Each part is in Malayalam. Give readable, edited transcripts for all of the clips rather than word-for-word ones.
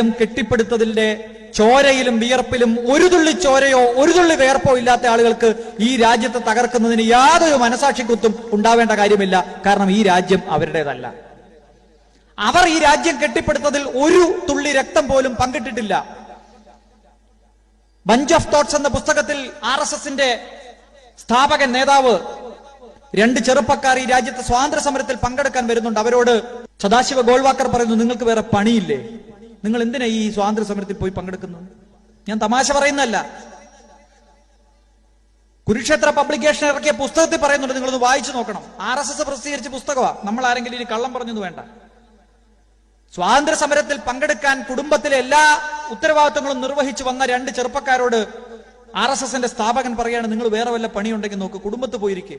കെട്ടിപ്പടുത്തതിന്റെ ചോരയിലും വിയർപ്പിലും ഒരു തുള്ളി ചോരയോ ഒരു തുള്ളി വിയർപ്പോ ഇല്ലാത്ത ആളുകൾക്ക് ഈ രാജ്യത്തെ തകർക്കുന്നതിന് യാതൊരു മനസാക്ഷിക്കുത്തും ഉണ്ടാവേണ്ട കാര്യമില്ല. കാരണം ഈ രാജ്യം അവരുടേതല്ല. അവർ ഈ രാജ്യം കെട്ടിപ്പടുത്തതിൽ ഒരു തുള്ളി രക്തം പോലും പങ്കിട്ടിട്ടില്ല. ബഞ്ച് ഓഫ് തോട്ട്സ് എന്ന പുസ്തകത്തിൽ RSSന്റെ സ്ഥാപകൻ നേതാവ് 2 ചെറുപ്പക്കാർ ഈ രാജ്യത്തെ സ്വാതന്ത്ര്യ സമരത്തിൽ പങ്കെടുക്കാൻ വരുന്നുണ്ട്. അവരോട് സദാശിവ ഗോൾവാക്കർ പറയുന്നു, നിങ്ങൾക്ക് വേറെ പണിയില്ലേ? നിങ്ങൾ എന്തിനാ ഈ സ്വാതന്ത്ര്യ സമരത്തിൽ പോയി പങ്കെടുക്കുന്നു? ഞാൻ തമാശ പറയുന്നല്ല. കുരുക്ഷേത്ര പബ്ലിക്കേഷൻ ഇറക്കിയ പുസ്തകത്തിൽ പറയുന്നുണ്ട്, നിങ്ങളൊന്ന് വായിച്ചു നോക്കണം. RSS പ്രസിദ്ധീകരിച്ച പുസ്തകമാണ്. നമ്മൾ ആരെങ്കിലും ഇനി കള്ളം പറഞ്ഞത് വേണ്ട. സ്വാതന്ത്ര്യ സമരത്തിൽ പങ്കെടുക്കാൻ കുടുംബത്തിലെ എല്ലാ ഉത്തരവാദിത്വങ്ങളും നിർവഹിച്ചു വന്ന 2 ചെറുപ്പക്കാരോട് RSSന്റെ സ്ഥാപകൻ പറയാണ്, നിങ്ങൾ വേറെ വല്ല പണിയുണ്ടെങ്കിൽ നോക്ക്, കുടുംബത്ത് പോയിരിക്കെ.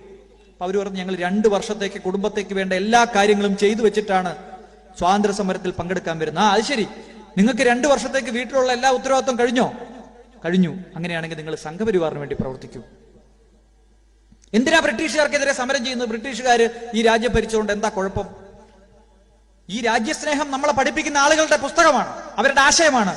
അപ്പൊ അവര് പറഞ്ഞു, ഞങ്ങൾ 2 വർഷത്തേക്ക് കുടുംബത്തേക്ക് വേണ്ട എല്ലാ കാര്യങ്ങളും ചെയ്തു വെച്ചിട്ടാണ് സ്വാതന്ത്ര്യ സമരത്തിൽ പങ്കെടുക്കാൻ വരുന്നത്. അത് ശരി, നിങ്ങൾക്ക് 2 വർഷത്തേക്ക് വീട്ടിലുള്ള എല്ലാ ഉത്തരവാദിത്വം കഴിഞ്ഞു. അങ്ങനെയാണെങ്കിൽ നിങ്ങൾ സംഘപരിവാറിന് വേണ്ടി പ്രവർത്തിക്കൂ. എന്തിനാ ബ്രിട്ടീഷുകാർക്കെതിരെ സമരം ചെയ്യുന്നത്? ബ്രിട്ടീഷുകാർ ഈ രാജ്യം ഭരിച്ചുകൊണ്ട് എന്താ കുഴപ്പം? ഈ രാജ്യസ്നേഹം നമ്മളെ പഠിപ്പിക്കുന്ന ആളുകളുടെ പുസ്തകമാണ്, അവരുടെ ആശയമാണ്.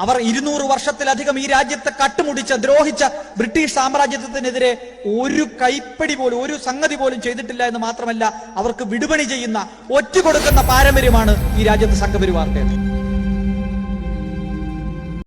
അവർ 200 വർഷത്തിലധികം ഈ രാജ്യത്തെ കട്ടുമുടിച്ച ദ്രോഹിച്ച ബ്രിട്ടീഷ് സാമ്രാജ്യത്തിനെതിരെ ഒരു കൈപ്പടി പോലും ഒരു സംഗതി പോലും ചെയ്തിട്ടില്ല എന്ന് മാത്രമല്ല, അവർക്ക് വിടുപണി ചെയ്യുന്ന ഒറ്റുകൊടുക്കുന്ന പാരമ്പര്യമാണ് ഈ രാജ്യത്തെ സംഘപരിവാറിന്റെ.